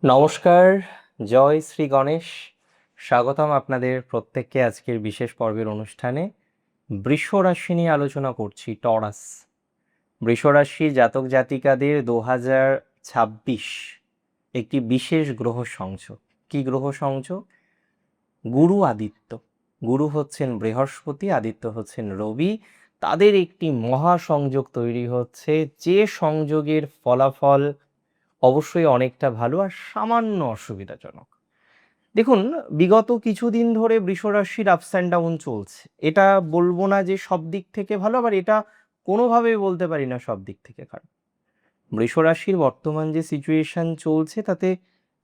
নমস্কার, জয় শ্রী গণেশ। স্বাগতম আপনাদের প্রত্যেককে আজকের বিশেষ পর্বের অনুষ্ঠানে। বৃষ রাশি নিয়ে আলোচনা করছি, টরাস। বৃষ রাশি জাতক জাতিকাদের 2026 একটি বিশেষ গ্রহ সংযোগ। কি গ্রহ সংযোগ? গুরু আদিত্য। গুরু হচ্ছেন বৃহস্পতি, আদিত্য হচ্ছেন রবি। তাদের একটি মহা সংযোগ তৈরি হচ্ছে, যে সংযোগের ফলাফল অবশ্যই অনেকটা ভালো আর সামান্য অসুবিধাজনক। দেখুন, বিগত কিছুদিন ধরে বৃষ রাশির আপস অ্যান্ড ডাউন চলছে। এটা বলবো না যে সব দিক থেকে ভালো, আবার এটা কোনোভাবেই বলতে পারি না সব দিক থেকে খারাপ। বৃষ রাশির বর্তমান যে সিচুয়েশন চলছে, তাতে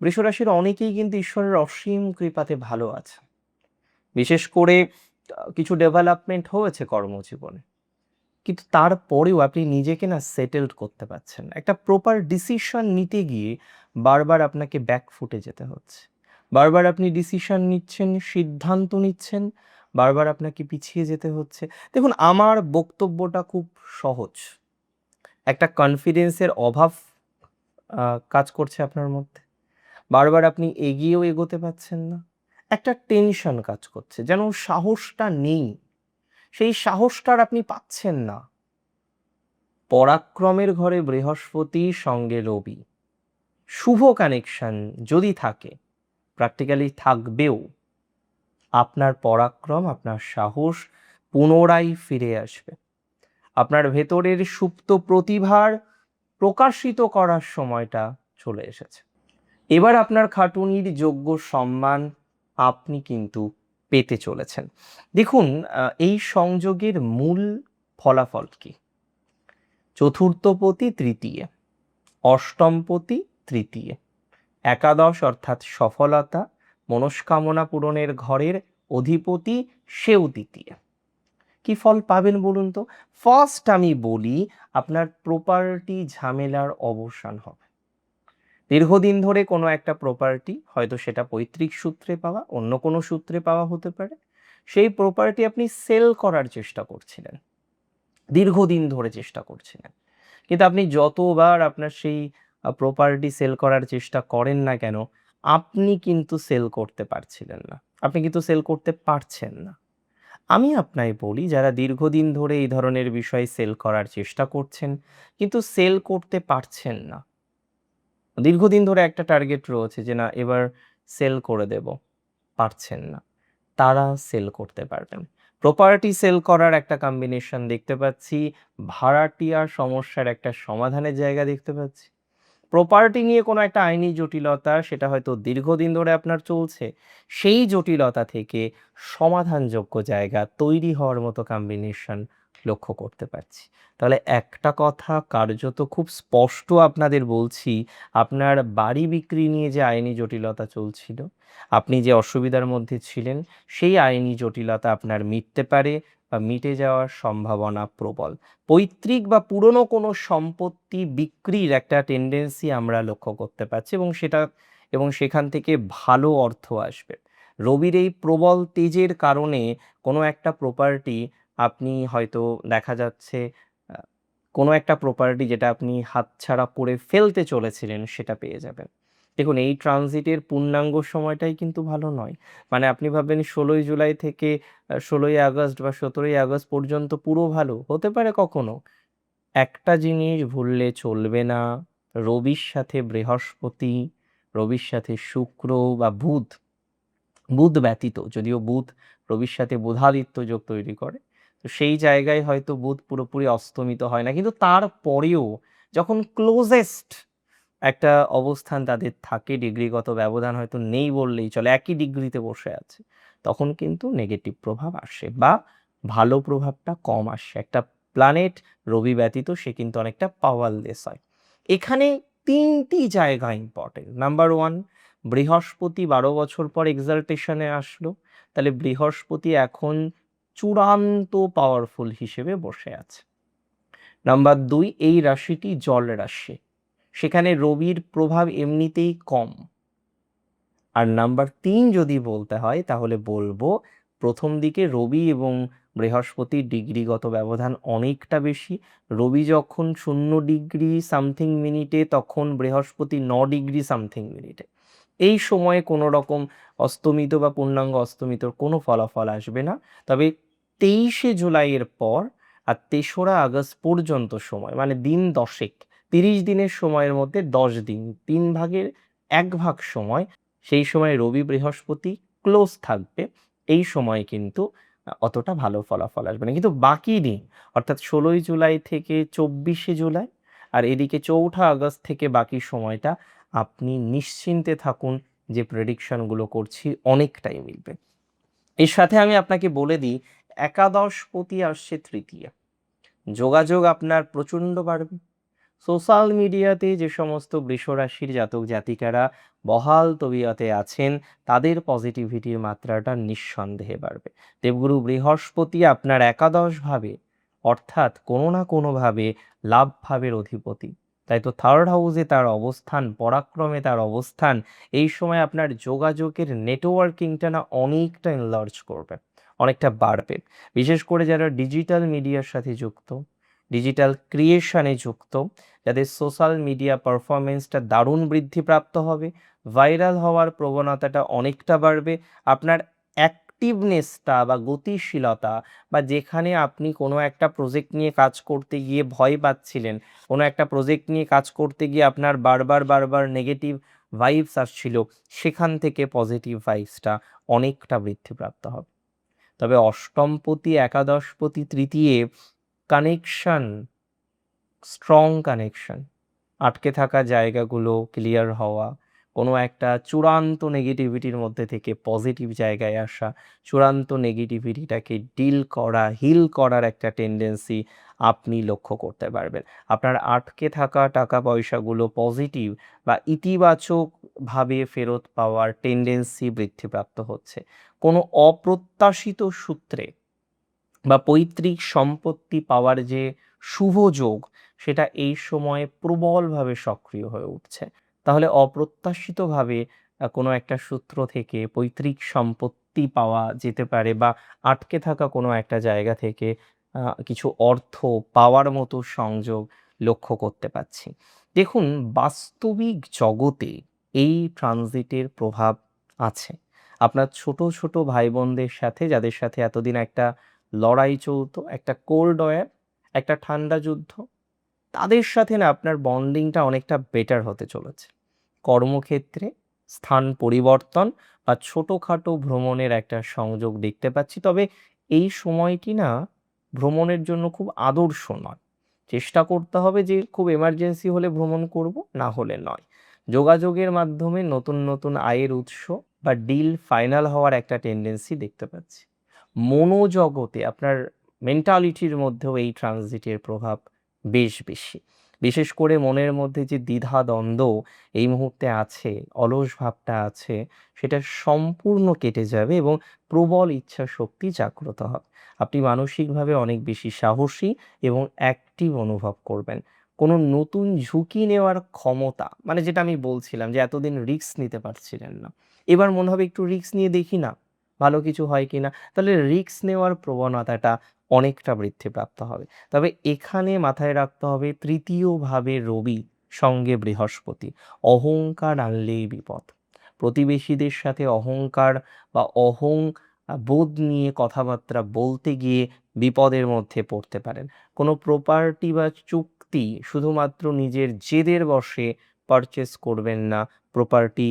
বৃষ রাশির অনেকেই কিন্তু ঈশ্বরের অসীম কৃপাতে ভালো আছে। বিশেষ করে কিছু ডেভেলপমেন্ট হয়েছে কর্মজীবনে, কিন্তু তারপরেও আপনি নিজেকে না সেটেলড করতে পারছেন না। একটা প্রপার ডিসিশন নিতে গিয়ে বারবার আপনাকে ব্যাকফুটে যেতে হচ্ছে। বারবার আপনি ডিসিশন নিচ্ছেন, সিদ্ধান্ত নিচ্ছেন, বারবার আপনাকে পিছিয়ে যেতে হচ্ছে। দেখুন, আমার বক্তব্যটা খুব সহজ। একটা কনফিডেন্সের অভাব কাজ করছে আপনার মধ্যে। বারবার আপনি এগিয়েও এগোতে পারছেন না। একটা টেনশন কাজ করছে, যেন সাহসটা নেই। সেই সাহসটার আপনি পাচ্ছেন না। পরাক্রমের ঘরে বৃহস্পতি সঙ্গে রবি, শুভ কানেকশন যদি থাকে, প্র্যাকটিক্যালি থাকবেও, আপনার পরাক্রম, আপনার সাহস পুনরায় ফিরে আসবে। আপনার ভেতরের সুপ্ত প্রতিভার প্রকাশিত করার সময়টা চলে এসেছে। এবার আপনার খাটুনির যোগ্য সম্মান আপনি কিন্তু পেতে চলেছেন। দেখুন, এই সংযোগের মূল ফলাফল কি? চতুর্থপতি তৃতীয়, অষ্টমপতি তৃতীয়, একাদশ অর্থাৎ সফলতা, মনস্কামনা পূরণের ঘরের অধিপতি সেও তৃতীয়। কি ফল পাবেন বলুন তো? ফার্স্ট আমি বলি, আপনার প্রপার্টি ঝামেলার অবসান হবে। দীর্ঘদিন ধরে কোনো একটা প্রপার্টি, হয়তো সেটা পৈতৃক সূত্রে পাওয়া, অন্য কোনো সূত্রে পাওয়া হতে পারে, সেই প্রপার্টি আপনি সেল করার চেষ্টা করছিলেন, দীর্ঘদিন ধরে চেষ্টা করছিলেন, কিন্তু আপনি যতবার আপনার সেই প্রপার্টি সেল করার চেষ্টা করেন না কেন, আপনি কিন্তু সেল করতে পারছিলেন না, আপনি কিন্তু সেল করতে পারছেন না। আমি আপনায় বলি, যারা দীর্ঘদিন ধরে এই ধরনের বিষয় সেল করার চেষ্টা করছেন কিন্তু সেল করতে পারছেন না, দীর্ঘদিন ধরে একটা টার্গেট রয়েছে যে না এবার সেল করে দেব, পারছেন না, তারা সেল করতে পারবেন। প্রপার্টি সেল করার একটা কম্বিনেশন দেখতে পাচ্ছি, ভাড়াটিয়ার সমস্যার একটা সমাধানের জায়গা দেখতে পাচ্ছি, প্রপার্টি নিয়ে কোনো একটা আইনি জটিলতা, সেটা হয়তো দীর্ঘদিন ধরে আপনার চলছে, সেই জটিলতা থেকে সমাধানযোগ্য জায়গা তৈরি হওয়ার মতো কম্বিনেশন লক্ষ্য করতে পারছি। তাহলে একটা কথা কার্যত খুব স্পষ্ট আপনাদের বলছি, আপনার বাড়ি বিক্রি নিয়ে যে আইনি জটিলতা চলছিল, আপনি যে অসুবিধার মধ্যে ছিলেন, সেই আইনি জটিলতা আপনার মিটতে পারে বা মিটে যাওয়ার সম্ভাবনা প্রবল। পৈতৃক বা পুরনো কোনো সম্পত্তি বিক্রির একটা টেন্ডেন্সি আমরা লক্ষ্য করতে পারছি, এবং সেখান থেকে ভালো অর্থ আসবে। রবির এই প্রবল তেজের কারণে কোনো একটা প্রপার্টি আপনি হয়তো, দেখা যাচ্ছে কোনো একটা প্রপার্টি যেটা আপনি হাতছাড়া করে ফেলতে চলেছিলেন, সেটা পেয়ে যাবেন। দেখুন, এই ট্রানজিটের পূর্ণাঙ্গ সময়টাই কিন্তু ভালো নয়। মানে আপনি ভাববেন 16ই জুলাই থেকে 16ই আগস্ট বা 17ই আগস্ট পর্যন্ত পুরো ভালো হতে পারে কখনো। একটা জিনিস ভুললে চলবে না, রবির সাথে বৃহস্পতি, রবির সাথে শুক্র বা বুধ, বুধ ব্যতীত, যদিও বুধ রবির সাথে বুধাদিত্য যোগ তৈরি করে, তো সেই জায়গায় হয়তো বুধ পুরোপুরি অস্তমিত হয় না, কিন্তু তারপরেও যখন ক্লোজেস্ট একটা অবস্থান তাদের থাকে, ডিগ্রিগত ব্যবধান হয়তো নেই বললেই চলে, একই ডিগ্রিতে বসে আছে, তখন কিন্তু নেগেটিভ প্রভাব আসে বা ভালো প্রভাবটা কম আসে। একটা প্ল্যানেট রবি ব্যতীত সে কিন্তু অনেকটা পাওয়ারলেস হয়। এখানে তিনটি জায়গা ইম্পর্টেন্ট। নাম্বার ওয়ান, বৃহস্পতি 12 বছর পর এক্সাল্টেশনে আসলো, তাহলে বৃহস্পতি এখন চূড়ান্ত পাওয়ারফুল হিসেবে বসে আছে। নাম্বার দুই, এই রাশিটি জল রাশি, সেখানে রবির প্রভাব এমনিতেই কম। আর নাম্বার তিন যদি বলতে হয়, তাহলে বলবো প্রথম দিকে রবি এবং বৃহস্পতির ডিগ্রিগত ব্যবধান অনেকটা বেশি। রবি যখন 0 ডিগ্রি সামথিং মিনিটে, তখন বৃহস্পতি 9 ডিগ্রি সামথিং মিনিটে। এই সময়ে কোনো রকম অস্তমিত বা পূর্ণাঙ্গ অস্তমিতর কোনো ফলাফল আসবে না। তবে 23শে জুলাইয়ের পর আর 3রা আগস্ট পর্যন্ত সময়, মানে দিন 10, 30 দিনের সময়ের মধ্যে 10 দিন, 3/1 সময়, সেই সময় রবি বৃহস্পতি ক্লোজ থাকবে। এই সময় কিন্তু অতটা ভালো ফলাফল আসবে না। কিন্তু বাকি দিন, অর্থাৎ 16ই জুলাই থেকে 24শে জুলাই, আর এদিকে 4ঠা আগস্ট থেকে বাকি সময়টা আপনি নিশ্চিন্তে থাকুন যে প্রেডিকশনগুলো করছি অনেকটাই মিলবে। এর সাথে আমি আপনাকে বলে দিই, একাদশপতি আসছে তৃতীয়। যোগাযোগ আপনার প্রচণ্ড বাড়বে। সোশ্যাল মিডিয়াতে যে সমস্ত বৃষরাশির জাতক জাতিকারা বহাল তবিয়তে আছেন, তাদের পজিটিভিটির মাত্রাটা নিঃসন্দেহে বাড়বে। দেবগুরু বৃহস্পতি আপনার একাদশভাবে, অর্থাৎ কোনো না কোনোভাবে লাভভাবের অধিপতি। তাই তো 3rd হাউসে তার অবস্থান, পরাক্রমে তার অবস্থান, এই সময় আপনার যোগাযোগের নেটওয়ার্কিংটা না অনেকটা এনলার্জ করবে, অনেকটা বাড়বে। বিশেষ করে যারা ডিজিটাল মিডিয়ার সাথে যুক্ত, ডিজিটাল ক্রিয়েশনে যুক্ত, যাদের সোশ্যাল মিডিয়া পারফরমেন্সটা দারুণ বৃদ্ধিপ্রাপ্ত হবে, ভাইরাল হওয়ার প্রবণতাটা অনেকটা বাড়বে। আপনার অ্যাক্টিভনেসটা বা গতিশীলতা, বা যেখানে আপনি কোনো একটা প্রজেক্ট নিয়ে কাজ করতে গিয়ে ভয় পাচ্ছিলেন, কোনো একটা প্রজেক্ট নিয়ে কাজ করতে গিয়ে আপনার বারবার নেগেটিভ ভাইবস আসছিল, সেখান থেকে পজিটিভ ভাইবসটা অনেকটা বৃদ্ধিপ্রাপ্ত হবে। তবে অষ্টমপতি, একাদশপতি তৃতীয় কানেকশন, স্ট্রং কানেকশন, আটকে থাকা জায়গাগুলো ক্লিয়ার হওয়া, কোনো একটা চূড়ান্ত নেগেটিভিটির মধ্যে থেকে পজিটিভ জায়গায় আসা, চূড়ান্ত নেগেটিভিটিটাকে ডিল করা, হিল করার একটা টেন্ডেন্সি আপনি লক্ষ্য করতে পারবেন। আপনার আটকে থাকা টাকা পয়সাগুলো পজিটিভ বা ইতিবাচকভাবে ফেরত পাওয়ার টেন্ডেন্সি বৃদ্ধিপ্রাপ্ত হচ্ছে। কোনো অপ্রত্যাশিত সূত্রে বা পৈতৃক সম্পত্তি পাওয়ার যে শুভ যোগ, সেটা এই সময়ে প্রবলভাবে সক্রিয় হয়ে উঠছে। তাহলে অপ্রত্যাশিতভাবে কোনো একটা সূত্র থেকে পৈতৃক সম্পত্তি পাওয়া যেতে পারে, বা আটকে থাকা কোনো একটা জায়গা থেকে কিছু অর্থ পাওয়ার মতো সংযোগ লক্ষ্য করতে পারছি। দেখুন, বাস্তবিক জগতে এই ট্রানজিটের প্রভাব আছে। আপনার ছোট ছোট ভাই বোনদের সাথে, যাদের সাথে এতদিন একটা লড়াই চলতো, একটা কোল্ড ওয়ার, একটা ঠান্ডা যুদ্ধ, তাদের সাথে না আপনার বন্ডিংটা অনেকটা বেটার হতে চলেছে। কর্মক্ষেত্রে স্থান পরিবর্তন বা ছোটোখাটো ভ্রমণের একটা সংযোগ দেখতে পাচ্ছি। তবে এই সময়টি না ভ্রমণের জন্য খুব আদর্শ নয়। চেষ্টা করতে হবে যে খুব এমার্জেন্সি হলে ভ্রমণ করব, না হলে নয়। যোগাযোগের মাধ্যমে নতুন নতুন আয়ের উৎস বা ডিল ফাইনাল হওয়ার একটা টেন্ডেন্সি দেখতে পাচ্ছি। মনোজগতে, আপনার মেন্টালিটির মধ্যেও এই ট্রানজিটের প্রভাব বেশ বেশি। বিশেষ করে মনের মধ্যে যে দ্বিধা দ্বন্দ্ব এই মুহূর্তে আছে, অলস ভাবটা আছে, সেটা সম্পূর্ণ কেটে যাবে এবং প্রবল ইচ্ছা শক্তি জাগ্রত হবে। আপনি মানসিকভাবে অনেক বেশি সাহসী এবং অ্যাক্টিভ অনুভব করবেন। কোনো নতুন ঝুঁকি নেওয়ার ক্ষমতা, মানে যেটা আমি বলছিলাম যে এতদিন রিস্ক নিতে পারছিলেন না, এবার মনে হবে একটু রিস্ক নিয়ে দেখি না, ভালো কিছু হয় কিনা। তাহলে রিস্ক নেওয়ার প্রবণতাটা অনেকটা বৃদ্ধিপ্রাপ্ত হবে। তবে এখানে মাথায় রাখতে হবে, তৃতীয়ভাবে রবি, সঙ্গে বৃহস্পতি, অহংকার আনলেই বিপদ। প্রতিবেশীদের সাথে অহংকার বা বোধ নিয়ে কথাবার্তা বলতে গিয়ে বিপদের মধ্যে পড়তে পারেন। কোনো প্রপার্টি বা চুক্তি শুধুমাত্র নিজের জেদের বশে পারচেস করবেন না, প্রপার্টি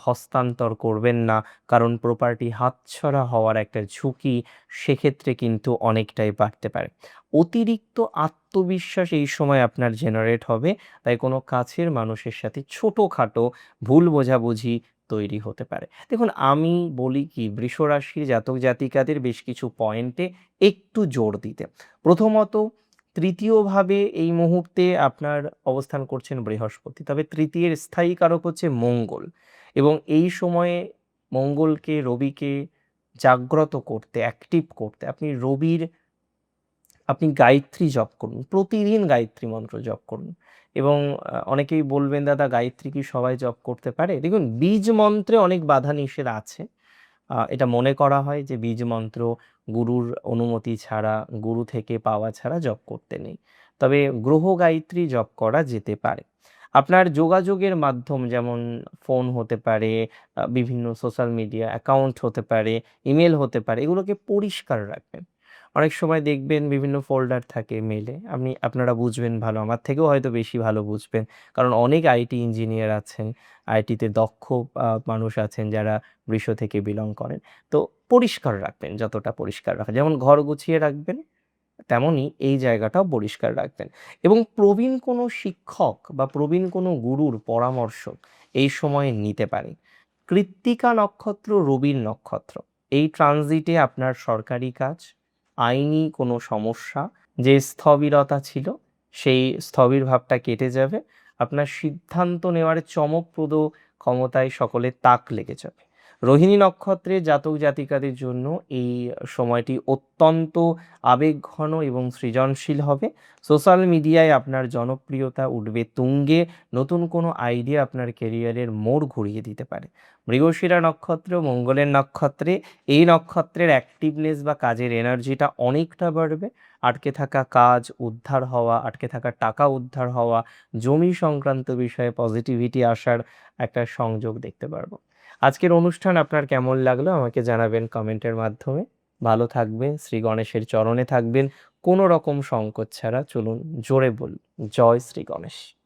হস্তান্তর করবেন না, কারণ প্রপার্টি হাতছাড়া হওয়ার একটা ঝুঁকি সেক্ষেত্রে কিন্তু অনেকটাই বাড়তে পারে। অতিরিক্ত আত্মবিশ্বাস এই সময় আপনার জেনারেট হবে, তাই কোনো কাছের মানুষের সাথে ছোটোখাটো ভুল বোঝাবুঝি তৈরি হতে পারে। দেখুন, আমি বলি কি, বৃষরাশির জাতক জাতিকাদের বেশ কিছু পয়েন্টে একটু জোর দিতে। প্রথমত, তৃতীয়ভাবে এই মুহূর্তে আপনার অবস্থান করছেন বৃহস্পতি, তবে তৃতীয়ের স্থায়ী কারক হচ্ছে মঙ্গল, এবং এই সময়ে মঙ্গলকে, রবিকে জাগ্রত করতে, অ্যাক্টিভ করতে আপনি গায়ত্রী জপ করুন, প্রতিদিন গায়ত্রী মন্ত্র জপ করুন। এবং অনেকেই বলবেন, দাদা গায়ত্রী কি সবাই জপ করতে পারে? দেখুন, বীজ মন্ত্রে অনেক বাধা নিষেধ আছে। এটা মনে করা হয় যে বীজ মন্ত্র গুরুর অনুমতি ছাড়া, গুরু থেকে পাওয়া ছাড়া জপ করতে নেই। তবে গ্রহ গায়ত্রী জপ করা যেতে পারে। আপনার যোগাযোগের মাধ্যম যেমন ফোন হতে পারে, বিভিন্ন সোশ্যাল মিডিয়া অ্যাকাউন্ট হতে পারে, ইমেল হতে পারে, এগুলোকে পরিষ্কার রাখবেন। অনেক সময় দেখবেন বিভিন্ন ফোল্ডার থাকে মেইলে, আপনারা বুঝবেন ভালো, আমার থেকেও হয়তো বেশি ভালো বুঝবেন। কারণ অনেক আইটি ইঞ্জিনিয়ার আছেন, আইটিতে দক্ষ মানুষ আছেন যারা বৃষ থেকে বিলং করেন। তো পরিষ্কার রাখবেন, যতটা পরিষ্কার রাখা যেমন ঘর গুছিয়ে রাখবেন, তেমনই এই জায়গাটাও পরিষ্কার রাখবেন। এবং প্রবীণ কোনো শিক্ষক বা প্রবীণ কোনো গুরুর পরামর্শ এই সময়ে নিতে পারেন। কৃত্তিকা নক্ষত্র রবির নক্ষত্র, এই ট্রানজিটে আপনার সরকারি কাজ, আইনি কোনো সমস্যা, যে স্থবিরতা ছিল সেই স্থবির ভাবটা কেটে যাবে। আপনার সিদ্ধান্ত নেওয়ার চমকপ্রদ ক্ষমতায় সকলের তাক লেগে যাবে। রোহিণী নক্ষত্রের জাতক জাতিকাদের জন্য এই সময়টি অত্যন্ত আবেগঘন এবং সৃজনশীল হবে। সোশ্যাল মিডিয়ায় আপনার জনপ্রিয়তা উঠবে তুঙ্গে, নতুন কোনো আইডিয়া আপনার ক্যারিয়ারের মোড় ঘুরিয়ে দিতে পারে। মৃগশিরা নক্ষত্র মঙ্গলের নক্ষত্রে, এই নক্ষত্রের অ্যাক্টিভনেস বা কাজের এনার্জিটা অনেকটা বাড়বে। আটকে থাকা কাজ উদ্ধার হওয়া, আটকে থাকা টাকা উদ্ধার হওয়া, জমি সংক্রান্ত বিষয়ে পজিটিভিটি আসার একটা সংযোগ দেখতে পারবো। আজকের অনুষ্ঠান আপনার কেমন লাগলো আমাকে জানাবেন কমেন্টের মাধ্যমে। ভালো থাকবেন, শ্রী গণেশের চরণে থাকবেন, কোনো রকম সংকোচ ছাড়া। চলুন জোরে বলুন, জয় শ্রী গণেশ।